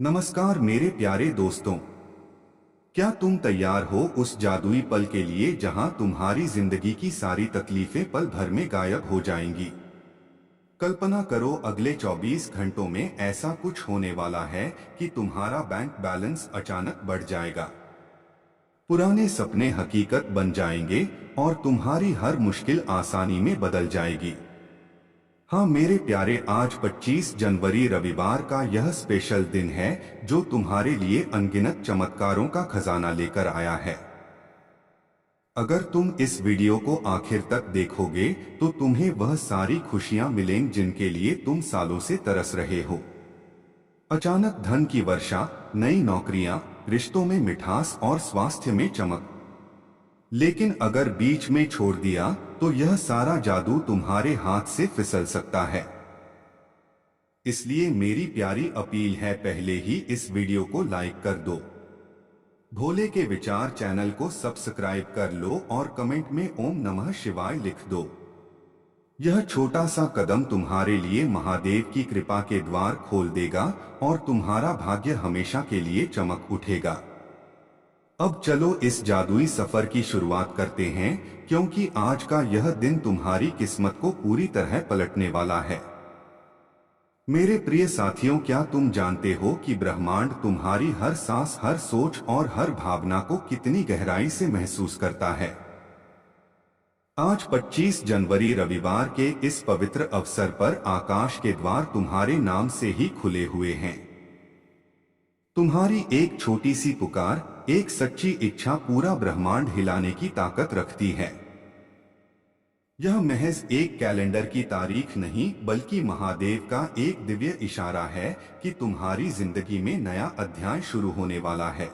नमस्कार मेरे प्यारे दोस्तों। क्या तुम तैयार हो उस जादुई पल के लिए जहां तुम्हारी जिंदगी की सारी तकलीफें पल भर में गायब हो जाएंगी। कल्पना करो अगले 24 घंटों में ऐसा कुछ होने वाला है कि तुम्हारा बैंक बैलेंस अचानक बढ़ जाएगा, पुराने सपने हकीकत बन जाएंगे और तुम्हारी हर मुश्किल आसानी में बदल जाएगी। हाँ मेरे प्यारे, आज 25 जनवरी रविवार का यह स्पेशल दिन है जो तुम्हारे लिए अनगिनत चमत्कारों का खजाना लेकर आया है। अगर तुम इस वीडियो को आखिर तक देखोगे तो तुम्हें वह सारी खुशियां मिलेंगी जिनके लिए तुम सालों से तरस रहे हो। अचानक धन की वर्षा, नई नौकरियां, रिश्तों में मिठास और स्वास्थ्य में चमक। लेकिन अगर बीच में छोड़ दिया तो यह सारा जादू तुम्हारे हाथ से फिसल सकता है। इसलिए मेरी प्यारी अपील है, पहले ही इस वीडियो को लाइक कर दो, भोले के विचार चैनल को सब्सक्राइब कर लो और कमेंट में ओम नमः शिवाय लिख दो। यह छोटा सा कदम तुम्हारे लिए महादेव की कृपा के द्वार खोल देगा और तुम्हारा भाग्य हमेशा के लिए चमक उठेगा। अब चलो इस जादुई सफर की शुरुआत करते हैं, क्योंकि आज का यह दिन तुम्हारी किस्मत को पूरी तरह पलटने वाला है। मेरे प्रिय साथियों, क्या तुम जानते हो कि ब्रह्मांड तुम्हारी हर सांस, हर सोच और हर भावना को कितनी गहराई से महसूस करता है। आज 25 जनवरी रविवार के इस पवित्र अवसर पर आकाश के द्वार तुम्हारे नाम से ही खुले हुए हैं। तुम्हारी एक छोटी सी पुकार, एक सच्ची इच्छा पूरा ब्रह्मांड हिलाने की ताकत रखती है। यह महज एक कैलेंडर की तारीख नहीं, बल्कि महादेव का एक दिव्य इशारा है कि तुम्हारी जिंदगी में नया अध्याय शुरू होने वाला है।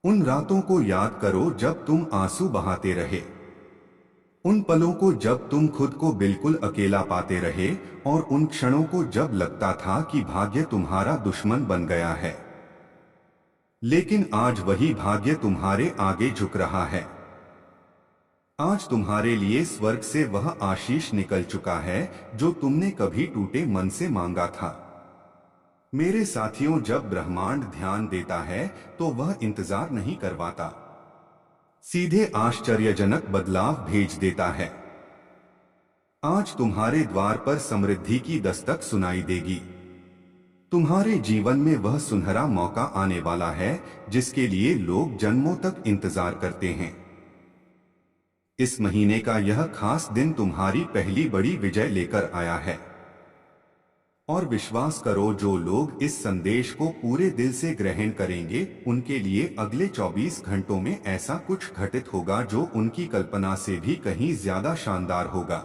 उन रातों को याद करो जब तुम आंसू बहाते रहे, उन पलों को जब तुम खुद को बिल्कुल अकेला पाते रहे, और उन क्षणों को जब लगता था कि भाग्य तुम्हारा दुश्मन बन गया है। लेकिन आज वही भाग्य तुम्हारे आगे झुक रहा है। आज तुम्हारे लिए स्वर्ग से वह आशीष निकल चुका है जो तुमने कभी टूटे मन से मांगा था। मेरे साथियों, जब ब्रह्मांड ध्यान देता है तो वह इंतजार नहीं करवाता, सीधे आश्चर्यजनक बदलाव भेज देता है। आज तुम्हारे द्वार पर समृद्धि की दस्तक सुनाई देगी। तुम्हारे जीवन में वह सुनहरा मौका आने वाला है जिसके लिए लोग जन्मों तक इंतजार करते हैं। इस महीने का यह खास दिन तुम्हारी पहली बड़ी विजय लेकर आया है। और विश्वास करो, जो लोग इस संदेश को पूरे दिल से ग्रहण करेंगे उनके लिए अगले 24 घंटों में ऐसा कुछ घटित होगा जो उनकी कल्पना से भी कहीं ज्यादा शानदार होगा।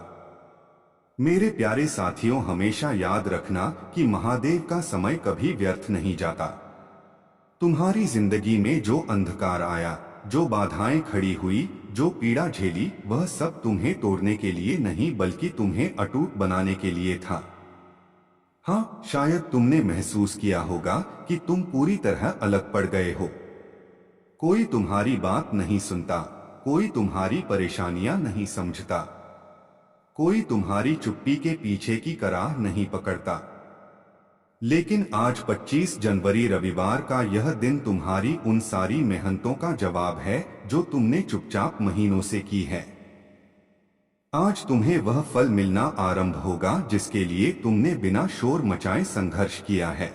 मेरे प्यारे साथियों, हमेशा याद रखना कि महादेव का समय कभी व्यर्थ नहीं जाता। तुम्हारी जिंदगी में जो अंधकार आया, जो बाधाएं खड़ी हुई, जो पीड़ा झेली, वह सब तुम्हें तोड़ने के लिए नहीं बल्कि तुम्हें अटूट बनाने के लिए था। हाँ, शायद तुमने महसूस किया होगा कि तुम पूरी तरह अलग पड़ गए हो। कोई तुम्हारी बात नहीं सुनता, कोई तुम्हारी परेशानियां नहीं समझता, कोई तुम्हारी चुप्पी के पीछे की कराह नहीं पकड़ता। लेकिन आज 25 जनवरी रविवार का यह दिन तुम्हारी उन सारी मेहनतों का जवाब है जो तुमने चुपचाप महीनों से की है। आज तुम्हें वह फल मिलना आरंभ होगा जिसके लिए तुमने बिना शोर मचाए संघर्ष किया है।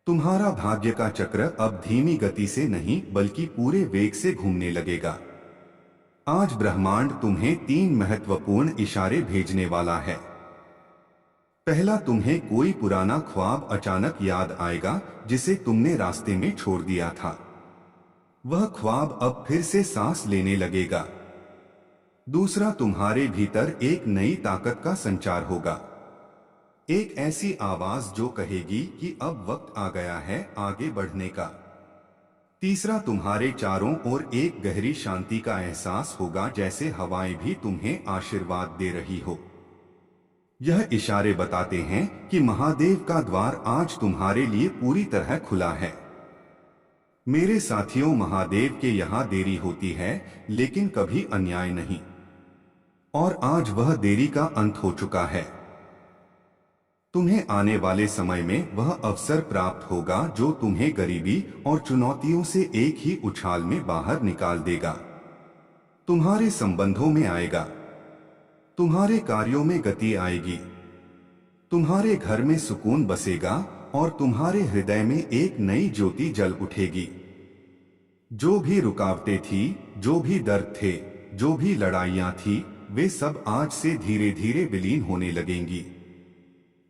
तुम्हारा भाग्य का चक्र अब धीमी गति से नहीं बल्कि पूरे वेग से घूमने लगेगा। आज ब्रह्मांड तुम्हें 3 महत्वपूर्ण इशारे भेजने वाला है। पहला, तुम्हें कोई पुराना ख्वाब अचानक याद आएगा जिसे तुमने रास्ते में छोड़ दिया था। वह ख्वाब अब फिर से सांस लेने लगेगा। दूसरा, तुम्हारे भीतर एक नई ताकत का संचार होगा, एक ऐसी आवाज जो कहेगी कि अब वक्त आ गया है आगे बढ़ने का। तीसरा, तुम्हारे चारों ओर एक गहरी शांति का एहसास होगा, जैसे हवाएं भी तुम्हें आशीर्वाद दे रही हो। यह इशारे बताते हैं कि महादेव का द्वार आज तुम्हारे लिए पूरी तरह खुला है। मेरे साथियों, महादेव के यहाँ देरी होती है लेकिन कभी अन्याय नहीं, और आज वह देरी का अंत हो चुका है। तुम्हें आने वाले समय में वह अवसर प्राप्त होगा जो तुम्हें गरीबी और चुनौतियों से एक ही उछाल में बाहर निकाल देगा। तुम्हारे संबंधों में आएगा, तुम्हारे कार्यों में गति आएगी, तुम्हारे घर में सुकून बसेगा और तुम्हारे हृदय में एक नई ज्योति जल उठेगी। जो भी रुकावटें थी, जो भी दर्द थे, जो भी लड़ाइयां थी, वे सब आज से धीरे धीरे विलीन होने लगेंगी।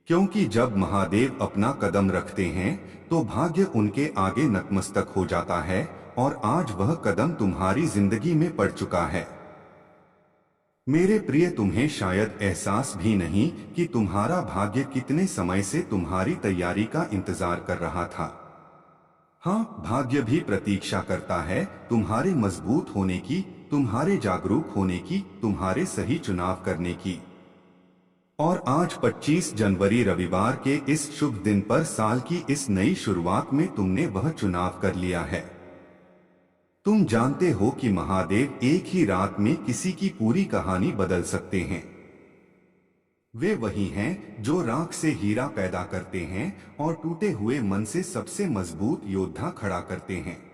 क्योंकि जब महादेव अपना कदम रखते हैं तो भाग्य उनके आगे नतमस्तक हो जाता है और आज वह कदम तुम्हारी जिंदगी में पड़ चुका है। मेरे प्रिय, तुम्हें शायद एहसास भी नहीं कि तुम्हारा भाग्य कितने समय से तुम्हारी तैयारी का इंतजार कर रहा था। हाँ, भाग्य भी प्रतीक्षा करता है तुम्हारे मजबूत होने की, तुम्हारे जागरूक होने की, तुम्हारे सही चुनाव करने की। और आज 25 जनवरी रविवार के इस शुभ दिन पर साल की इस नई शुरुआत में तुमने वह चुनाव कर लिया है। तुम जानते हो कि महादेव एक ही रात में किसी की पूरी कहानी बदल सकते हैं। वे वही हैं जो राख से हीरा पैदा करते हैं और टूटे हुए मन से सबसे मजबूत योद्धा खड़ा करते हैं।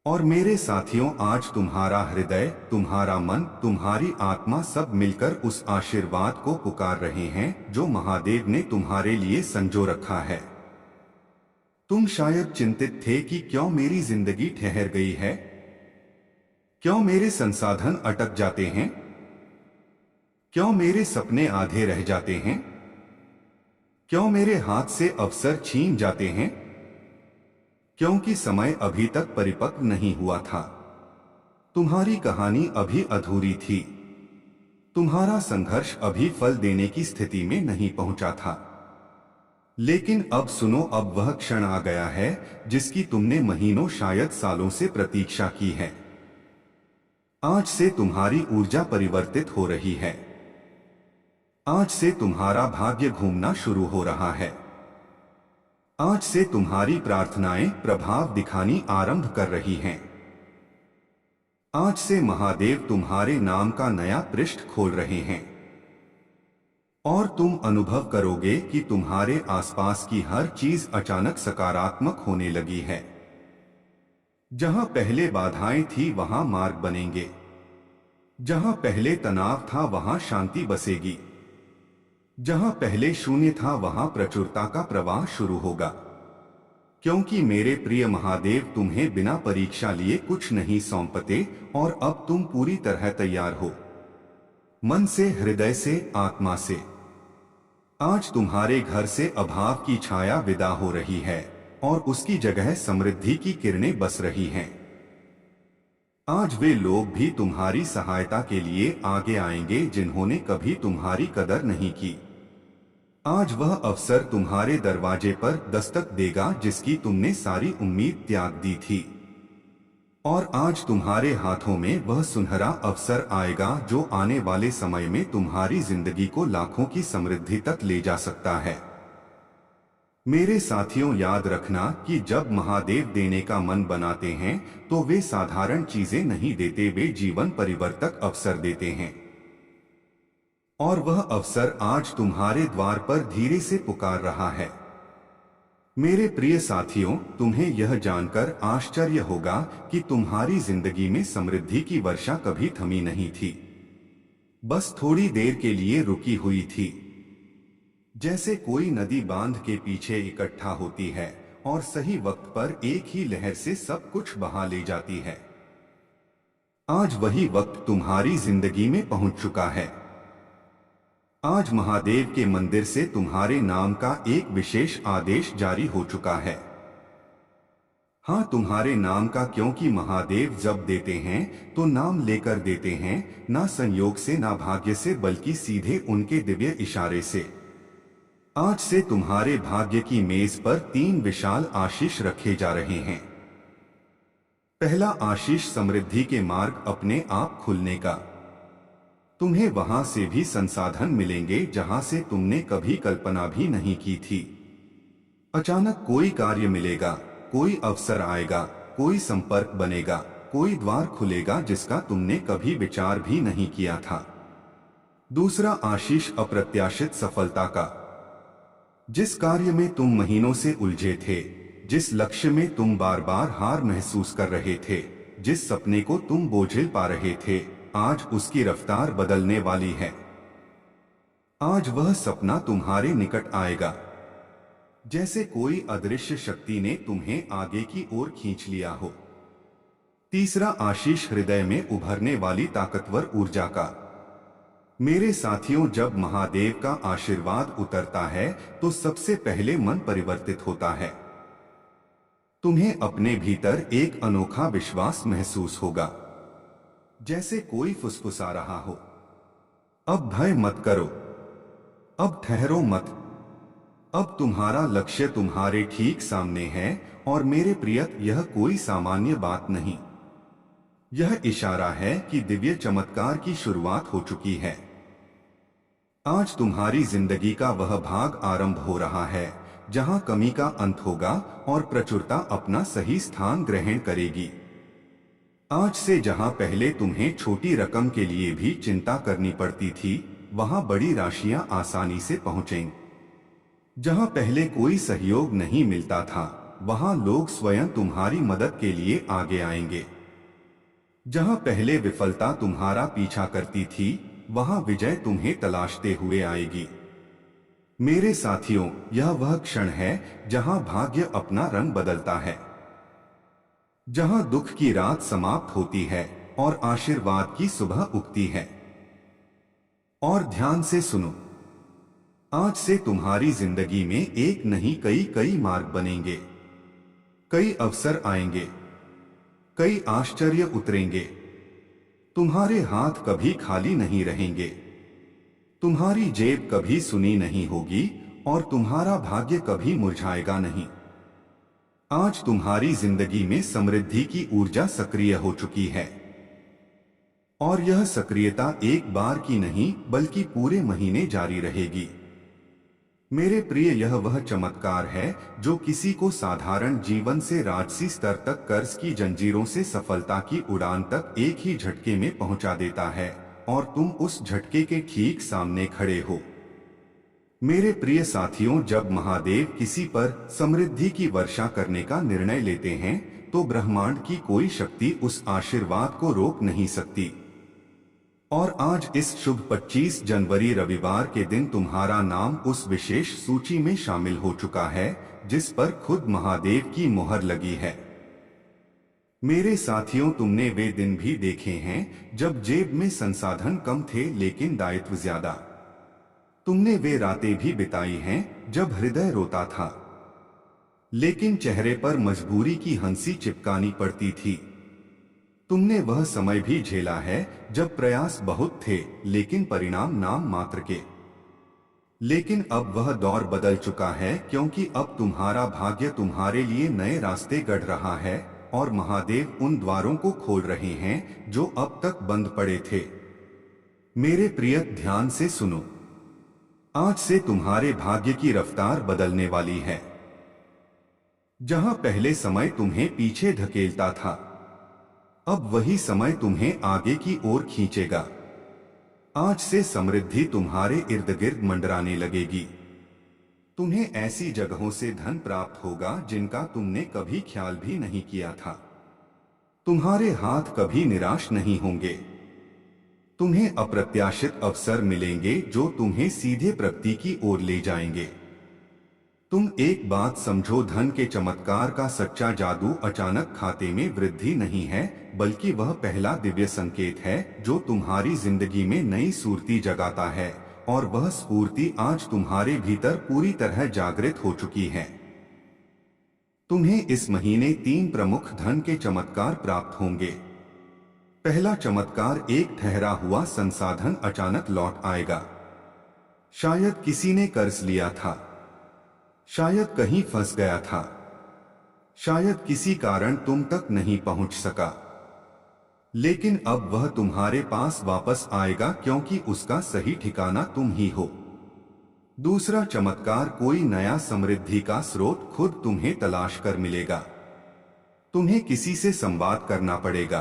और मेरे साथियों, आज तुम्हारा हृदय, तुम्हारा मन, तुम्हारी आत्मा सब मिलकर उस आशीर्वाद को पुकार रहे हैं जो महादेव ने तुम्हारे लिए संजो रखा है। तुम शायद चिंतित थे कि क्यों मेरी जिंदगी ठहर गई है, क्यों मेरे संसाधन अटक जाते हैं, क्यों मेरे सपने आधे रह जाते हैं, क्यों मेरे हाथ से अवसर छीन जाते हैं, क्योंकि समय अभी तक परिपक्व नहीं हुआ था। तुम्हारी कहानी अभी अधूरी थी, तुम्हारा संघर्ष अभी फल देने की स्थिति में नहीं पहुंचा था। लेकिन अब सुनो, अब वह क्षण आ गया है जिसकी तुमने महीनों, शायद सालों से प्रतीक्षा की है। आज से तुम्हारी ऊर्जा परिवर्तित हो रही है। आज से तुम्हारा भाग्य घूमना शुरू हो रहा है। आज से तुम्हारी प्रार्थनाएं प्रभाव दिखानी आरंभ कर रही हैं। आज से महादेव तुम्हारे नाम का नया पृष्ठ खोल रहे हैं और तुम अनुभव करोगे कि तुम्हारे आसपास की हर चीज अचानक सकारात्मक होने लगी है। जहां पहले बाधाएं थी वहां मार्ग बनेंगे, जहां पहले तनाव था वहां शांति बसेगी, जहां पहले शून्य था वहां प्रचुरता का प्रवाह शुरू होगा। क्योंकि मेरे प्रिय, महादेव तुम्हें बिना परीक्षा लिए कुछ नहीं सौंपते और अब तुम पूरी तरह तैयार हो, मन से, हृदय से, आत्मा से। आज तुम्हारे घर से अभाव की छाया विदा हो रही है और उसकी जगह समृद्धि की किरणें बस रही हैं। आज वे लोग भी तुम्हारी सहायता के लिए आगे आएंगे जिन्होंने कभी तुम्हारी कदर नहीं की। आज वह अवसर तुम्हारे दरवाजे पर दस्तक देगा जिसकी तुमने सारी उम्मीद त्याग दी थी। और आज तुम्हारे हाथों में वह सुनहरा अवसर आएगा जो आने वाले समय में तुम्हारी जिंदगी को लाखों की समृद्धि तक ले जा सकता है। मेरे साथियों, याद रखना कि जब महादेव देने का मन बनाते हैं तो वे साधारण चीजें नहीं देते, वे जीवन परिवर्तक अवसर देते हैं। और वह अवसर आज तुम्हारे द्वार पर धीरे से पुकार रहा है। मेरे प्रिय साथियों, तुम्हें यह जानकर आश्चर्य होगा कि तुम्हारी जिंदगी में समृद्धि की वर्षा कभी थमी नहीं थी, बस थोड़ी देर के लिए रुकी हुई थी। जैसे कोई नदी बांध के पीछे इकट्ठा होती है और सही वक्त पर एक ही लहर से सब कुछ बहा ले जाती है। आज वही वक्त तुम्हारी जिंदगी में पहुंच चुका है। आज महादेव के मंदिर से तुम्हारे नाम का एक विशेष आदेश जारी हो चुका है। हाँ, तुम्हारे नाम का, क्योंकि महादेव जब देते हैं तो नाम लेकर देते हैं, ना संयोग से, ना भाग्य से, बल्कि सीधे उनके दिव्य इशारे से। आज से तुम्हारे भाग्य की मेज पर 3 विशाल आशीष रखे जा रहे हैं। पहला आशीष समृद्धि के मार्ग अपने आप खुलने का। तुम्हें वहां से भी संसाधन मिलेंगे जहां से तुमने कभी कल्पना भी नहीं की थी। अचानक कोई कार्य मिलेगा, कोई अवसर आएगा, कोई संपर्क बनेगा, कोई द्वार खुलेगा जिसका तुमने कभी विचार भी नहीं किया था। दूसरा आशीष अप्रत्याशित सफलता का। जिस कार्य में तुम महीनों से उलझे थे, जिस लक्ष्य में तुम बार बार हार महसूस कर रहे थे, जिस सपने को तुम बोझिल पा रहे थे, आज उसकी रफ्तार बदलने वाली है। आज वह सपना तुम्हारे निकट आएगा, जैसे कोई अदृश्य शक्ति ने तुम्हें आगे की ओर खींच लिया हो। तीसरा आशीष हृदय में उभरने वाली ताकतवर ऊर्जा का। मेरे साथियों, जब महादेव का आशीर्वाद उतरता है तो सबसे पहले मन परिवर्तित होता है। तुम्हें अपने भीतर एक अनोखा विश्वास महसूस होगा, जैसे कोई फुसफुसा रहा हो, अब भय मत करो, अब ठहरो मत, अब तुम्हारा लक्ष्य तुम्हारे ठीक सामने है। और मेरे प्रिय, यह कोई सामान्य बात नहीं, यह इशारा है कि दिव्य चमत्कार की शुरुआत हो चुकी है। आज तुम्हारी जिंदगी का वह भाग आरंभ हो रहा है जहां कमी का अंत होगा और प्रचुरता अपना सही स्थान ग्रहण करेगी। आज से जहां पहले तुम्हें छोटी रकम के लिए भी चिंता करनी पड़ती थी, वहां बड़ी राशियां आसानी से पहुंचेंगी। जहां पहले कोई सहयोग नहीं मिलता था, वहां लोग स्वयं तुम्हारी मदद के लिए आगे आएंगे। जहां पहले विफलता तुम्हारा पीछा करती थी, वहां विजय तुम्हें तलाशते हुए आएगी। मेरे साथियों, यह वह क्षण है जहां भाग्य अपना रंग बदलता है, जहां दुख की रात समाप्त होती है और आशीर्वाद की सुबह उगती है। और ध्यान से सुनो, आज से तुम्हारी जिंदगी में एक नहीं कई मार्ग बनेंगे, कई अवसर आएंगे, कई आश्चर्य उतरेंगे। तुम्हारे हाथ कभी खाली नहीं रहेंगे, तुम्हारी जेब कभी सुनी नहीं होगी और तुम्हारा भाग्य कभी मुरझाएगा नहीं। आज तुम्हारी जिंदगी में समृद्धि की ऊर्जा सक्रिय हो चुकी है, और यह सक्रियता एक बार की नहीं बल्कि पूरे महीने जारी रहेगी। मेरे प्रिय, यह वह चमत्कार है जो किसी को साधारण जीवन से राजसी स्तर तक कर्ज की जंजीरों से सफलता की उड़ान तक एक ही झटके में पहुंचा देता है, और तुम उस झटके के ठीक सामने खड़े हो। मेरे प्रिय साथियों, जब महादेव किसी पर समृद्धि की वर्षा करने का निर्णय लेते हैं तो ब्रह्मांड की कोई शक्ति उस आशीर्वाद को रोक नहीं सकती। और आज इस शुभ 25 जनवरी रविवार के दिन तुम्हारा नाम उस विशेष सूची में शामिल हो चुका है जिस पर खुद महादेव की मुहर लगी है। मेरे साथियों, तुमने वे दिन भी देखे हैं जब जेब में संसाधन कम थे लेकिन दायित्व ज्यादा। तुमने वे रातें भी बिताई हैं जब हृदय रोता था लेकिन चेहरे पर मजबूरी की हंसी चिपकानी पड़ती थी। तुमने वह समय भी झेला है जब प्रयास बहुत थे लेकिन परिणाम नाम मात्र के। लेकिन अब वह दौर बदल चुका है, क्योंकि अब तुम्हारा भाग्य तुम्हारे लिए नए रास्ते गढ़ रहा है और महादेव उन द्वारों को खोल रहे हैं जो अब तक बंद पड़े थे। मेरे प्रिय, ध्यान से सुनो, आज से तुम्हारे भाग्य की रफ्तार बदलने वाली है। जहां पहले समय तुम्हें पीछे धकेलता था, अब वही समय तुम्हें आगे की ओर खींचेगा। आज से समृद्धि तुम्हारे इर्द गिर्द मंडराने लगेगी। तुम्हें ऐसी जगहों से धन प्राप्त होगा जिनका तुमने कभी ख्याल भी नहीं किया था। तुम्हारे हाथ कभी निराश नहीं होंगे। तुम्हें अप्रत्याशित अवसर मिलेंगे जो तुम्हें सीधे प्रगति की ओर ले जाएंगे। तुम एक बात समझो, धन के चमत्कार का सच्चा जादू अचानक खाते में वृद्धि नहीं है, बल्कि वह पहला दिव्य संकेत है जो तुम्हारी जिंदगी में नई स्फूर्ति जगाता है, और वह स्फूर्ति आज तुम्हारे भीतर पूरी तरह जागृत हो चुकी है। तुम्हें इस महीने 3 प्रमुख धन के चमत्कार प्राप्त होंगे। पहला चमत्कार, एक ठहरा हुआ संसाधन अचानक लौट आएगा। शायद किसी ने कर्ज लिया था, शायद कहीं फंस गया था, शायद किसी कारण तुम तक नहीं पहुंच सका, लेकिन अब वह तुम्हारे पास वापस आएगा क्योंकि उसका सही ठिकाना तुम ही हो। दूसरा चमत्कार, कोई नया समृद्धि का स्रोत खुद तुम्हें तलाश कर मिलेगा। तुम्हें किसी से संवाद करना पड़ेगा,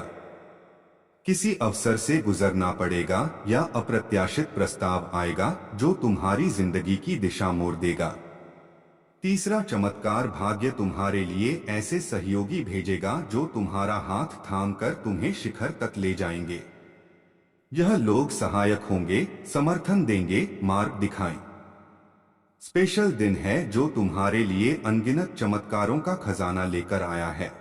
किसी अवसर से गुजरना पड़ेगा, या अप्रत्याशित प्रस्ताव आएगा जो तुम्हारी जिंदगी की दिशा मोड़ देगा। तीसरा चमत्कार, भाग्य तुम्हारे लिए ऐसे सहयोगी भेजेगा जो तुम्हारा हाथ थामकर तुम्हें शिखर तक ले जाएंगे। यह लोग सहायक होंगे, समर्थन देंगे, मार्ग दिखाएं। स्पेशल दिन है जो तुम्हारे लिए अनगिनत चमत्कारों का खजाना लेकर आया है।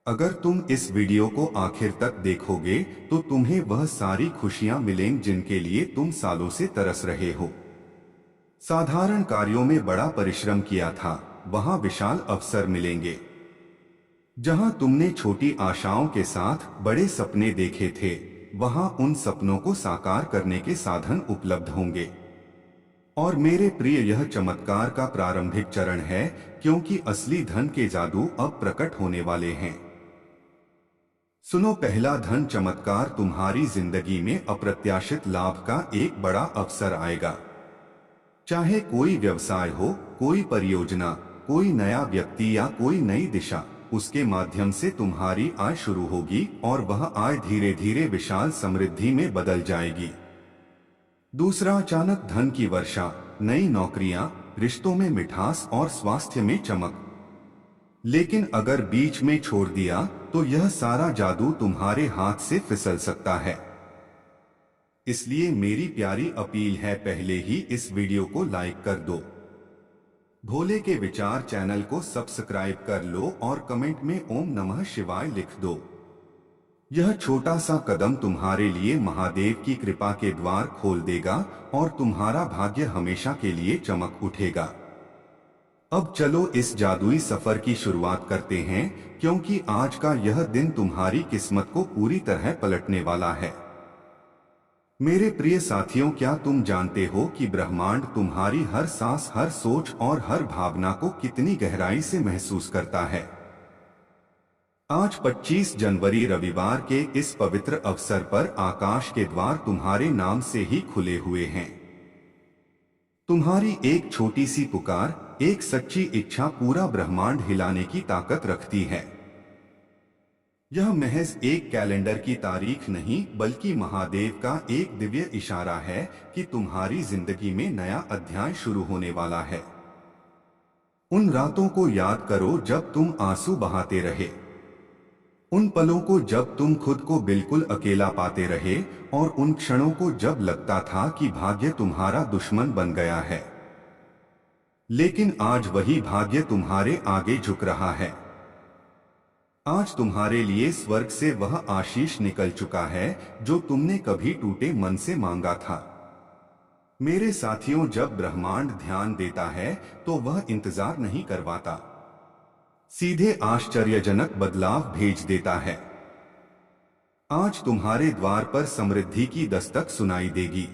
अगर तुम इस वीडियो को आखिर तक देखोगे तो तुम्हें वह सारी खुशियां मिलेंगी जिनके लिए तुम सालों से तरस रहे हो। साधारण कार्यों में बड़ा परिश्रम किया था, वहां विशाल अवसर मिलेंगे। जहां तुमने छोटी आशाओं के साथ बड़े सपने देखे थे, वहां उन सपनों को साकार करने के साधन उपलब्ध होंगे। और मेरे प्रिय, यह चमत्कार का प्रारंभिक चरण है, क्योंकि असली धन के जादू अब प्रकट होने वाले हैं। सुनो, पहला धन चमत्कार, तुम्हारी जिंदगी में अप्रत्याशित लाभ का एक बड़ा अवसर आएगा। चाहे कोई व्यवसाय हो, कोई परियोजना, कोई नया व्यक्ति या कोई नई दिशा, उसके माध्यम से तुम्हारी आय शुरू होगी और वह आय धीरे धीरे विशाल समृद्धि में बदल जाएगी। दूसरा, अचानक धन की वर्षा, नई नौकरियां, रिश्तों में मिठास और स्वास्थ्य में चमक। लेकिन अगर बीच में छोड़ दिया तो यह सारा जादू तुम्हारे हाथ से फिसल सकता है। इसलिए मेरी प्यारी अपील है, पहले ही इस वीडियो को लाइक कर दो। भोले के विचार चैनल को सब्सक्राइब कर लो और कमेंट में ओम नमः शिवाय लिख दो। यह छोटा सा कदम तुम्हारे लिए महादेव की कृपा के द्वार खोल देगा और तुम्हारा भाग्य हमेशा के लिए चमक उठेगा। अब चलो इस जादुई सफर की शुरुआत करते हैं, क्योंकि आज का यह दिन तुम्हारी किस्मत को पूरी तरह पलटने वाला है। मेरे प्रिय साथियों, क्या तुम जानते हो कि ब्रह्मांड तुम्हारी हर सांस, हर सोच और हर भावना को कितनी गहराई से महसूस करता है। आज 25 जनवरी रविवार के इस पवित्र अवसर पर आकाश के द्वार तुम्हारे नाम से ही खुले हुए हैं। तुम्हारी एक छोटी सी पुकार, एक सच्ची इच्छा पूरा ब्रह्मांड हिलाने की ताकत रखती है। यह महज एक कैलेंडर की तारीख नहीं, बल्कि महादेव का एक दिव्य इशारा है कि तुम्हारी जिंदगी में नया अध्याय शुरू होने वाला है। उन रातों को याद करो जब तुम आंसू बहाते रहे, उन पलों को जब तुम खुद को बिल्कुल अकेला पाते रहे, और उन क्षणों को जब लगता था कि भाग्य तुम्हारा दुश्मन बन गया है। लेकिन आज वही भाग्य तुम्हारे आगे झुक रहा है। आज तुम्हारे लिए स्वर्ग से वह आशीष निकल चुका है जो तुमने कभी टूटे मन से मांगा था। मेरे साथियों, जब ब्रह्मांड ध्यान देता है तो वह इंतजार नहीं करवाता, सीधे आश्चर्यजनक बदलाव भेज देता है। आज तुम्हारे द्वार पर समृद्धि की दस्तक सुनाई देगी।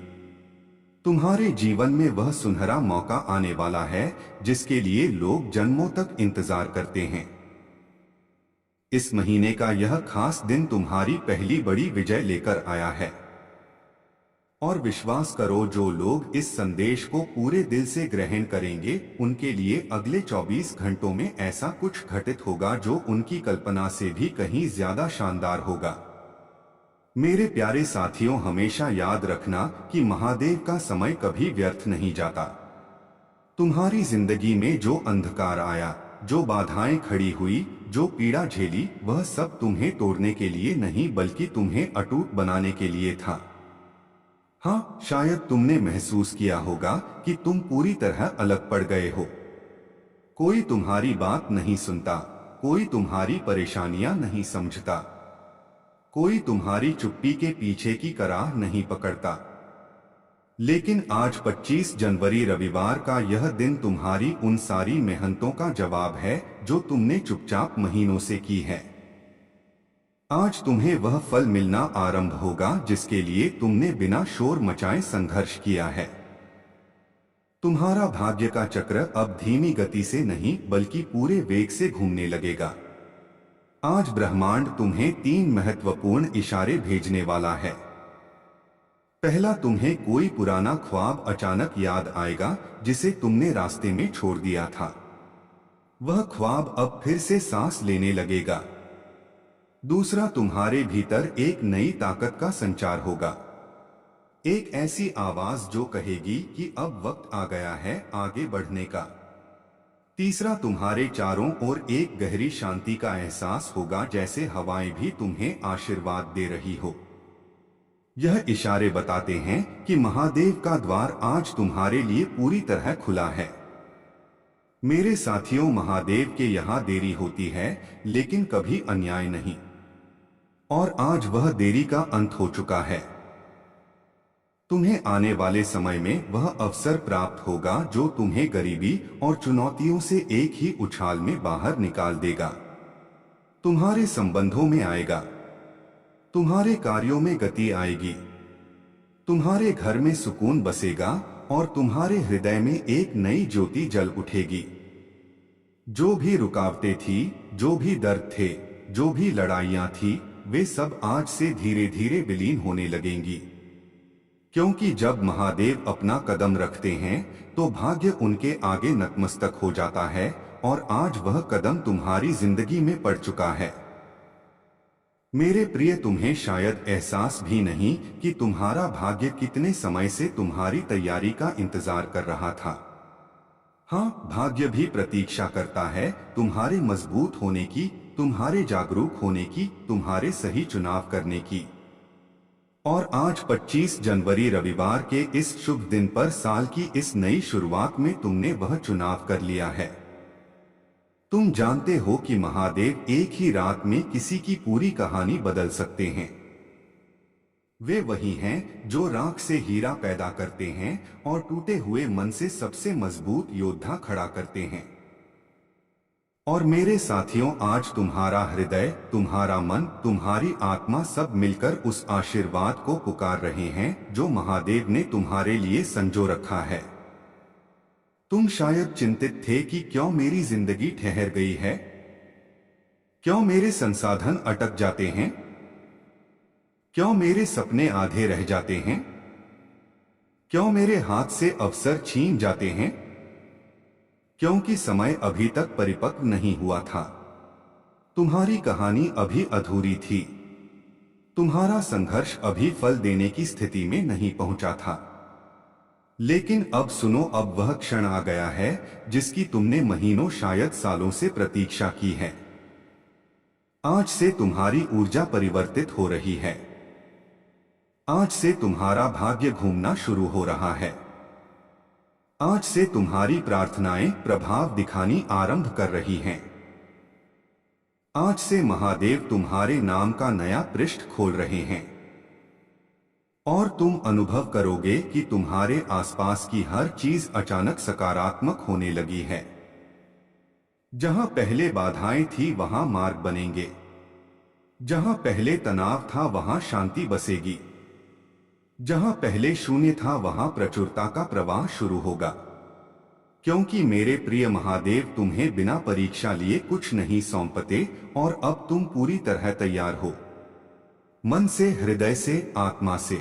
तुम्हारे जीवन में वह सुनहरा मौका आने वाला है जिसके लिए लोग जन्मों तक इंतजार करते हैं। इस महीने का यह खास दिन तुम्हारी पहली बड़ी विजय लेकर आया है। और विश्वास करो, जो लोग इस संदेश को पूरे दिल से ग्रहण करेंगे, उनके लिए अगले 24 घंटों में ऐसा कुछ घटित होगा जो उनकी कल्पना से भी कहीं ज्यादा शानदार होगा। मेरे प्यारे साथियों, हमेशा याद रखना कि महादेव का समय कभी व्यर्थ नहीं जाता। तुम्हारी जिंदगी में जो अंधकार आया, जो बाधाएं खड़ी हुई, जो पीड़ा झेली, वह सब तुम्हें तोड़ने के लिए नहीं बल्कि तुम्हें अटूट बनाने के लिए था। हाँ, शायद तुमने महसूस किया होगा कि तुम पूरी तरह अलग पड़ गए हो। कोई तुम्हारी बात नहीं सुनता, कोई तुम्हारी परेशानियां नहीं समझता, कोई तुम्हारी चुप्पी के पीछे की कराह नहीं पकड़ता। लेकिन आज 25 जनवरी रविवार का यह दिन तुम्हारी उन सारी मेहनतों का जवाब है जो तुमने चुपचाप महीनों से की है। आज तुम्हें वह फल मिलना आरंभ होगा जिसके लिए तुमने बिना शोर मचाए संघर्ष किया है। तुम्हारा भाग्य का चक्र अब धीमी गति से नहीं बल्कि पूरे वेग से घूमने लगेगा। आज ब्रह्मांड तुम्हें 3 महत्वपूर्ण इशारे भेजने वाला है। पहला, तुम्हें कोई पुराना ख्वाब अचानक याद आएगा जिसे तुमने रास्ते में छोड़ दिया था। वह ख्वाब अब फिर से सांस लेने लगेगा। दूसरा, तुम्हारे भीतर एक नई ताकत का संचार होगा। एक ऐसी आवाज जो कहेगी कि अब वक्त आ गया है आगे बढ़ने का। तीसरा, तुम्हारे चारों ओर एक गहरी शांति का एहसास होगा, जैसे हवाएं भी तुम्हें आशीर्वाद दे रही हो। यह इशारे बताते हैं कि महादेव का द्वार आज तुम्हारे लिए पूरी तरह खुला है। मेरे साथियों, महादेव के यहाँ देरी होती है, लेकिन कभी अन्याय नहीं। और आज वह देरी का अंत हो चुका है। तुम्हें आने वाले समय में वह अवसर प्राप्त होगा जो तुम्हें गरीबी और चुनौतियों से एक ही उछाल में बाहर निकाल देगा। तुम्हारे संबंधों में आएगा, तुम्हारे कार्यों में गति आएगी, तुम्हारे घर में सुकून बसेगा और तुम्हारे हृदय में एक नई ज्योति जल उठेगी। जो भी रुकावटें थी, जो भी दर्द थे, जो भी लड़ाइयां थी, वे सब आज से धीरे धीरे विलीन होने लगेंगी। क्योंकि जब महादेव अपना कदम रखते हैं तो भाग्य उनके आगे नतमस्तक हो जाता है, और आज वह कदम तुम्हारी जिंदगी में पड़ चुका है। मेरे प्रिय, तुम्हें शायद एहसास भी नहीं कि तुम्हारा भाग्य कितने समय से तुम्हारी तैयारी का इंतजार कर रहा था। हाँ, भाग्य भी प्रतीक्षा करता है तुम्हारे मजबूत होने की, तुम्हारे जागरूक होने की, तुम्हारे सही चुनाव करने की। और आज 25 जनवरी रविवार के इस शुभ दिन पर साल की इस नई शुरुआत में तुमने वह चुनाव कर लिया है। तुम जानते हो कि महादेव एक ही रात में किसी की पूरी कहानी बदल सकते हैं। वे वही हैं जो राख से हीरा पैदा करते हैं और टूटे हुए मन से सबसे मजबूत योद्धा खड़ा करते हैं। और मेरे साथियों, आज तुम्हारा हृदय, तुम्हारा मन, तुम्हारी आत्मा सब मिलकर उस आशीर्वाद को पुकार रहे हैं जो महादेव ने तुम्हारे लिए संजो रखा है। तुम शायद चिंतित थे कि क्यों मेरी जिंदगी ठहर गई है, क्यों मेरे संसाधन अटक जाते हैं, क्यों मेरे सपने आधे रह जाते हैं, क्यों मेरे हाथ से अवसर छीन जाते हैं, क्योंकि समय अभी तक परिपक्व नहीं हुआ था। तुम्हारी कहानी अभी अधूरी थी, तुम्हारा संघर्ष अभी फल देने की स्थिति में नहीं पहुंचा था। लेकिन अब सुनो, अब वह क्षण आ गया है जिसकी तुमने महीनों, शायद सालों से प्रतीक्षा की है। आज से तुम्हारी ऊर्जा परिवर्तित हो रही है। आज से तुम्हारा भाग्य घूमना शुरू हो रहा है। आज से तुम्हारी प्रार्थनाएं प्रभाव दिखानी आरंभ कर रही हैं। आज से महादेव तुम्हारे नाम का नया पृष्ठ खोल रहे हैं। और तुम अनुभव करोगे कि तुम्हारे आसपास की हर चीज अचानक सकारात्मक होने लगी है। जहां पहले बाधाएं थी वहां मार्ग बनेंगे, जहां पहले तनाव था वहां शांति बसेगी, जहां पहले शून्य था वहां प्रचुरता का प्रवाह शुरू होगा। क्योंकि मेरे प्रिय, महादेव तुम्हें बिना परीक्षा लिए कुछ नहीं सौंपते और अब तुम पूरी तरह तैयार हो, मन से, हृदय से, आत्मा से।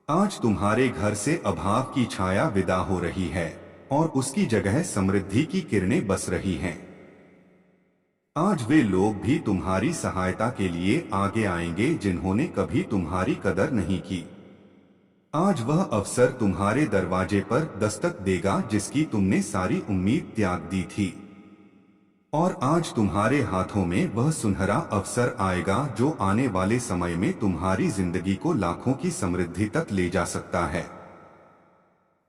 आज तुम्हारे घर से अभाव की छाया विदा हो रही है और उसकी जगह समृद्धि की किरणें बस रही हैं। आज वे लोग भी तुम्हारी सहायता के लिए आगे आएंगे जिन्होंने कभी तुम्हारी कदर नहीं की। आज वह अवसर तुम्हारे दरवाजे पर दस्तक देगा जिसकी तुमने सारी उम्मीद त्याग दी थी। और आज तुम्हारे हाथों में वह सुनहरा अवसर आएगा जो आने वाले समय में तुम्हारी जिंदगी को लाखों की समृद्धि तक ले जा सकता है।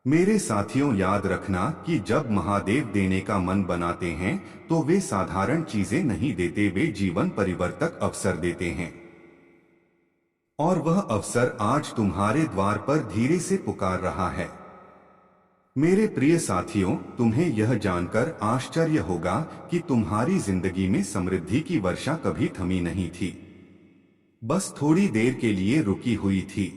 मेरे साथियों, याद रखना कि जब महादेव देने का मन बनाते हैं तो वे साधारण चीजें नहीं देते, वे जीवन परिवर्तक अवसर देते हैं। और वह अवसर आज तुम्हारे द्वार पर धीरे से पुकार रहा है। मेरे प्रिय साथियों, तुम्हें यह जानकर आश्चर्य होगा कि तुम्हारी जिंदगी में समृद्धि की वर्षा कभी थमी नहीं थी, बस थोड़ी देर के लिए रुकी हुई थी।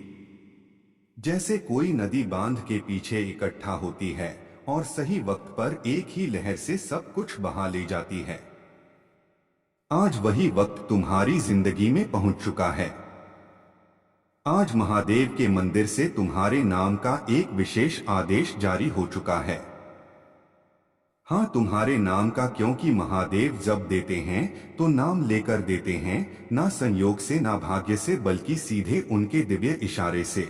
जैसे कोई नदी बांध के पीछे इकट्ठा होती है और सही वक्त पर एक ही लहर से सब कुछ बहा ले जाती है। आज वही वक्त तुम्हारी जिंदगी में पहुंच चुका है। आज महादेव के मंदिर से तुम्हारे नाम का एक विशेष आदेश जारी हो चुका है। हाँ, तुम्हारे नाम का, क्योंकि महादेव जब देते हैं तो नाम लेकर देते हैं, ना संयोग से, ना भाग्य से, बल्कि सीधे उनके दिव्य इशारे से।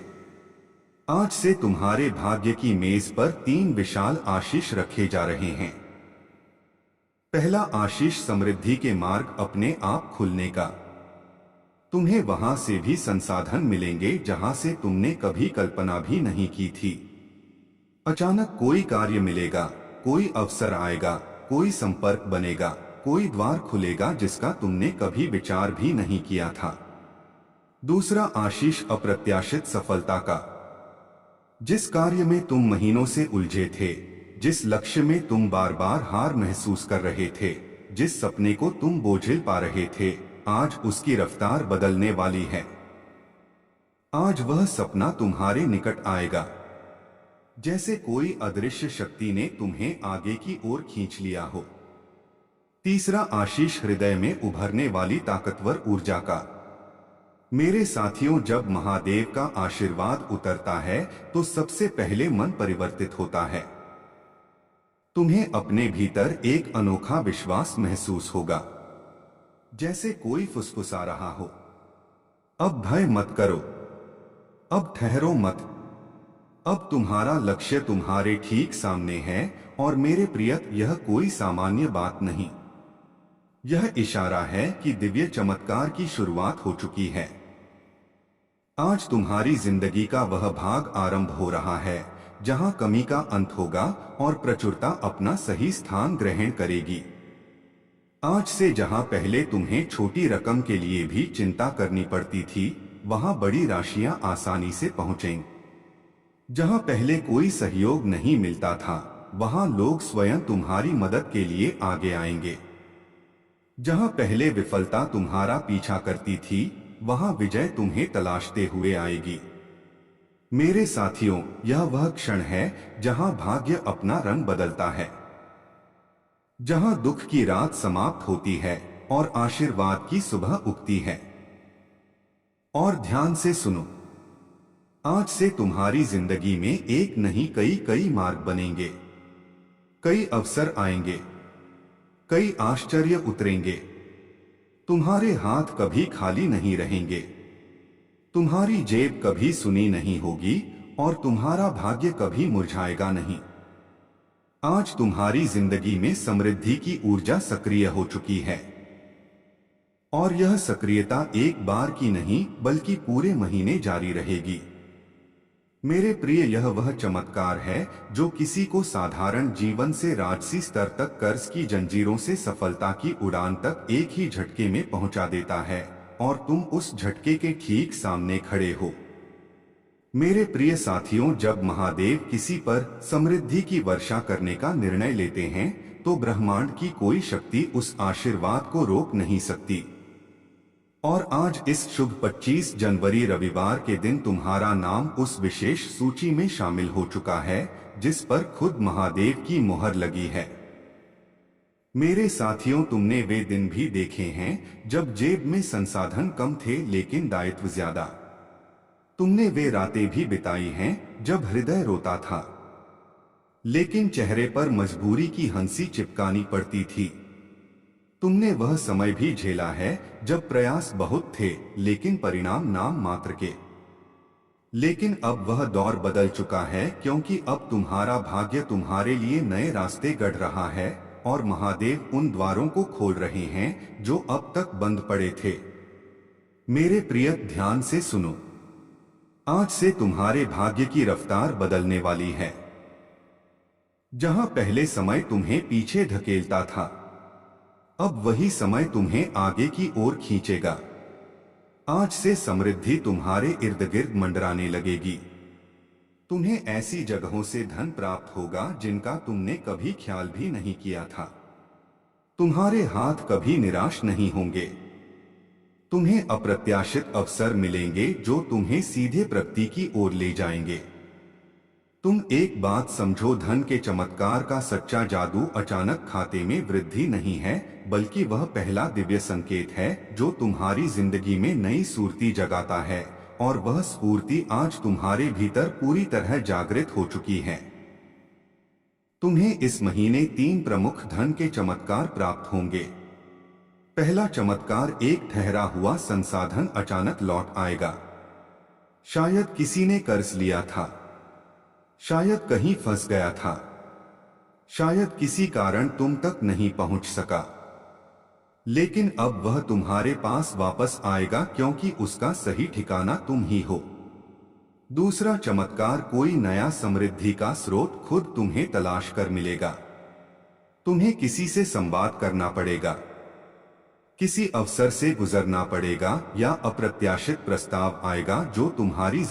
आज से तुम्हारे भाग्य की मेज पर 3 विशाल आशीष रखे जा रहे हैं। पहला आशीष समृद्धि के मार्ग अपने आप खुलने का। तुम्हें वहां से भी संसाधन मिलेंगे जहां से तुमने कभी कल्पना भी नहीं की थी। अचानक कोई कार्य मिलेगा, कोई अवसर आएगा, कोई संपर्क बनेगा, कोई द्वार खुलेगा जिसका तुमने कभी विचार भी नहीं किया था। दूसरा आशीष अप्रत्याशित सफलता का। जिस कार्य में तुम महीनों से उलझे थे, जिस लक्ष्य में तुम बार बार हार महसूस कर रहे थे, जिस सपने को तुम बोझिल पा रहे थे, आज उसकी रफ्तार बदलने वाली है। आज वह सपना तुम्हारे निकट आएगा, जैसे कोई अदृश्य शक्ति ने तुम्हें आगे की ओर खींच लिया हो। तीसरा आशीष हृदय में उभरने वाली ताकतवर ऊर्जा का। मेरे साथियों, जब महादेव का आशीर्वाद उतरता है तो सबसे पहले मन परिवर्तित होता है। तुम्हें अपने भीतर एक अनोखा विश्वास महसूस होगा, जैसे कोई फुसफुसा रहा हो, अब भय मत करो, अब ठहरो मत, अब तुम्हारा लक्ष्य तुम्हारे ठीक सामने है। और मेरे प्रिय, यह कोई सामान्य बात नहीं, यह इशारा है कि दिव्य चमत्कार की शुरुआत हो चुकी है। आज तुम्हारी जिंदगी का वह भाग आरंभ हो रहा है जहां कमी का अंत होगा और प्रचुरता अपना सही स्थान ग्रहण करेगी। आज से जहां पहले तुम्हें छोटी रकम के लिए भी चिंता करनी पड़ती थी, वहां बड़ी राशियां आसानी से पहुंचेंगी। जहां पहले कोई सहयोग नहीं मिलता था, वहां लोग स्वयं तुम्हारी मदद के लिए आगे आएंगे। जहां पहले विफलता तुम्हारा पीछा करती थी, वहां विजय तुम्हें तलाशते हुए आएगी। मेरे साथियों, यह वह क्षण है जहां भाग्य अपना रंग बदलता है, जहां दुख की रात समाप्त होती है और आशीर्वाद की सुबह उगती है। और ध्यान से सुनो, आज से तुम्हारी जिंदगी में एक नहीं कई मार्ग बनेंगे, कई अवसर आएंगे, कई आश्चर्य उतरेंगे। तुम्हारे हाथ कभी खाली नहीं रहेंगे, तुम्हारी जेब कभी सुनी नहीं होगी और तुम्हारा भाग्य कभी मुरझाएगा नहीं। आज तुम्हारी जिंदगी में समृद्धि की ऊर्जा सक्रिय हो चुकी है, और यह सक्रियता एक बार की नहीं बल्कि पूरे महीने जारी रहेगी। मेरे प्रिय, यह वह चमत्कार है जो किसी को साधारण जीवन से राजसी स्तर तक कर्ज की जंजीरों से सफलता की उड़ान तक एक ही झटके में पहुंचा देता है, और तुम उस झटके के ठीक सामने खड़े हो। मेरे प्रिय साथियों, जब महादेव किसी पर समृद्धि की वर्षा करने का निर्णय लेते हैं तो ब्रह्मांड की कोई शक्ति उस आशीर्वाद को रोक नहीं सकती। और आज इस शुभ 25 जनवरी रविवार के दिन तुम्हारा नाम उस विशेष सूची में शामिल हो चुका है जिस पर खुद महादेव की मुहर लगी है। मेरे साथियों, तुमने वे दिन भी देखे हैं जब जेब में संसाधन कम थे लेकिन दायित्व ज्यादा। तुमने वे रातें भी बिताई हैं जब हृदय रोता था लेकिन चेहरे पर मजबूरी की हंसी चिपकानी पड़ती थी। तुमने वह समय भी झेला है जब प्रयास बहुत थे लेकिन परिणाम नाम मात्र के। लेकिन अब वह दौर बदल चुका है, क्योंकि अब तुम्हारा भाग्य तुम्हारे लिए नए रास्ते गढ़ रहा है और महादेव उन द्वारों को खोल रहे हैं जो अब तक बंद पड़े थे। मेरे प्रिय, ध्यान से सुनो, आज से तुम्हारे भाग्य की रफ्तार बदलने वाली है। जहां पहले समय तुम्हें पीछे धकेलता था, अब वही समय तुम्हें आगे की ओर खींचेगा। आज से समृद्धि तुम्हारे इर्द गिर्द मंडराने लगेगी। तुम्हें ऐसी जगहों से धन प्राप्त होगा जिनका तुमने कभी ख्याल भी नहीं किया था। तुम्हारे हाथ कभी निराश नहीं होंगे। तुम्हें अप्रत्याशित अवसर मिलेंगे जो तुम्हें सीधे प्रगति की ओर ले जाएंगे। तुम एक बात समझो, धन के चमत्कार का सच्चा जादू अचानक खाते में वृद्धि नहीं है, बल्कि वह पहला दिव्य संकेत है जो तुम्हारी जिंदगी में नई स्फूर्ति जगाता है, और वह स्फूर्ति आज तुम्हारे भीतर पूरी तरह जागृत हो चुकी है। तुम्हें इस महीने 3 प्रमुख धन के चमत्कार प्राप्त होंगे। पहला चमत्कार, एक ठहरा हुआ संसाधन अचानक लौट आएगा। शायद किसी ने कर्ज लिया था, शायद कहीं फंस गया था, शायद किसी कारण तुम तक नहीं पहुंच सका, लेकिन अब वह तुम्हारे पास वापस आएगा क्योंकि उसका सही ठिकाना तुम ही हो। दूसरा चमत्कार, कोई नया समृद्धि का स्रोत खुद तुम्हें तलाश कर मिलेगा। तुम्हें किसी से संवाद करना पड़ेगा, किसी अवसर से गुजरना पड़ेगा या अप्रत्याशित प्रस्ताव आएगा जो तुम्हारी